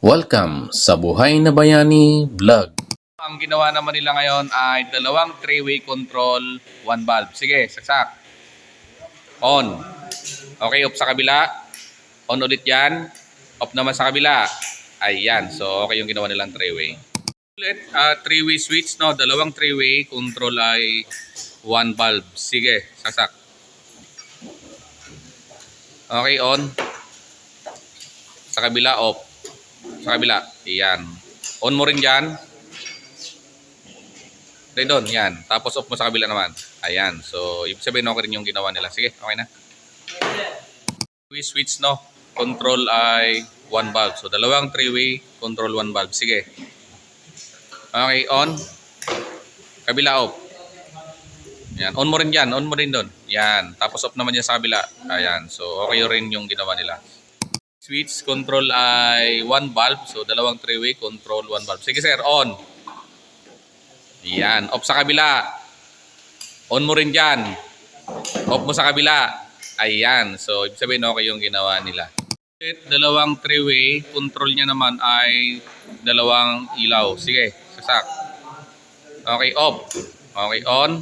Welcome sa Buhay na Bayani Vlog. Ang ginawa naman nila ngayon ay dalawang 3-way control, 1 valve. Sige, saksak. On. Okay, off sa kabila. On ulit yan. Off naman sa kabila. Ayan. So, okay yung ginawa nilang 3-way. Ulit, 3-way switch, no? Dalawang 3-way control ay 1 valve. Sige, saksak. Okay, on. Sa kabila, off. Sa kabila. Ayan. On mo rin dyan. Okay doon, yan. Tapos off mo sa kabila naman. Ayan. So, ibig sabihin okay rin yung ginawa nila. Sige, okay na. Three-way switch, no? Control ay 1 valve. So, dalawang 3-way, control 1 valve. Sige. Okay, on. Kabila off. Yan. On mo rin dyan. On mo rin doon. Yan. Tapos off naman dyan sa kabila. Ayan. So, okay rin yung ginawa nila. Switch control ay 1 valve. So, dalawang 3-way, control 1 valve. Sige, sir. On. Yan. Off sa kabila. On mo rin dyan. Off mo sa kabila. Ayan. So, ibig sabihin okay yung ginawa nila. Dalawang 3-way. Control niya naman ay dalawang ilaw. Sige. Sasak. Okay. Off. Okay. On.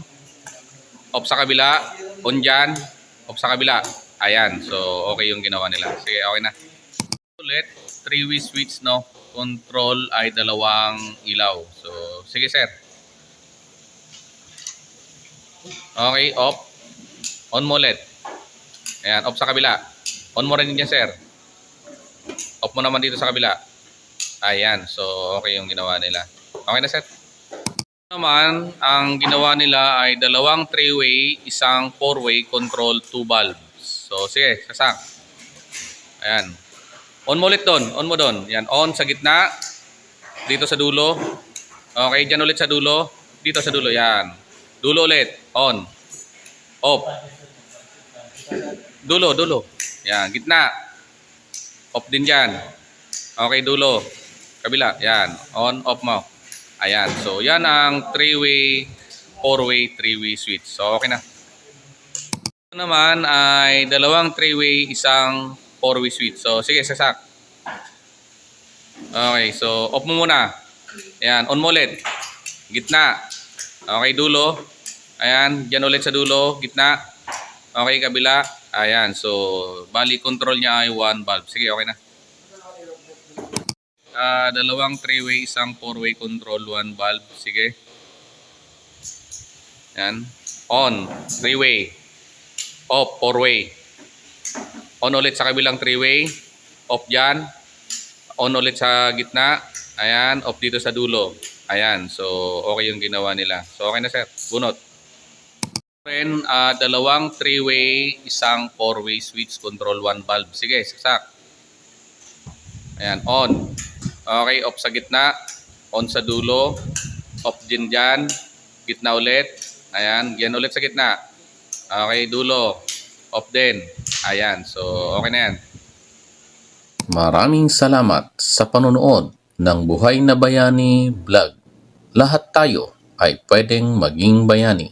Off sa kabila. On dyan. Off sa kabila. Ayan. So, okay yung ginawa nila. Sige. Okay na. Ulit. 3-way switch, no? Control ay dalawang ilaw. So, sige, sir. Okay, off. On mo ulit. Ayan, off sa kabila. On mo rin dyan, sir. Off mo naman dito sa kabila. Ayan, so okay yung ginawa nila. Okay na, sir. Naman, ang ginawa nila ay dalawang 3-way, isang 4-way, control 2 valves. So, sige, sasak. Ayan. On mo ulit doon. On mo doon. Ayan, on sa gitna. Dito sa dulo. Okay, dyan ulit sa dulo. Dito sa dulo, yan. Dulo ulit. On. Off. Dulo, dulo. Yan. Gitna. Off din dyan. Okay, dulo. Kabila. Yan. On, off mo. Ayan. So, yan ang 3-way, 4-way, 3-way switch. So, okay na. Ito naman ay dalawang 3-way, isang 4-way switch. So, sige, sasak. Okay. So, off mo muna. Ayan. On mo ulit. Gitna. Okay, dulo. Ayan, dyan ulit sa dulo, gitna. Okay, kabila. Ayan, so, bali control niya ay 1 valve. Sige, okay na. Dalawang 3-way, isang 4-way control, 1 valve. Sige. Ayan. On, 3-way. Off, 4-way. On ulit sa kabilang 3-way. Off dyan. On ulit sa gitna. Ayan, off dito sa dulo. Ayan, so okay yung ginawa nila. So okay na, sir. Bunot. Then, dalawang 3-way, isang 4-way switch, control 1 valve. Sige, sasak. Ayan, on. Okay, off sa gitna. On sa dulo. Off din dyan. Gitna ulit. Ayan, yan ulit sa gitna. Okay, dulo. Off din. Ayan, so okay na yan. Maraming salamat sa panonood ng Buhay na Bayani Vlog. Lahat tayo ay pwedeng maging bayani.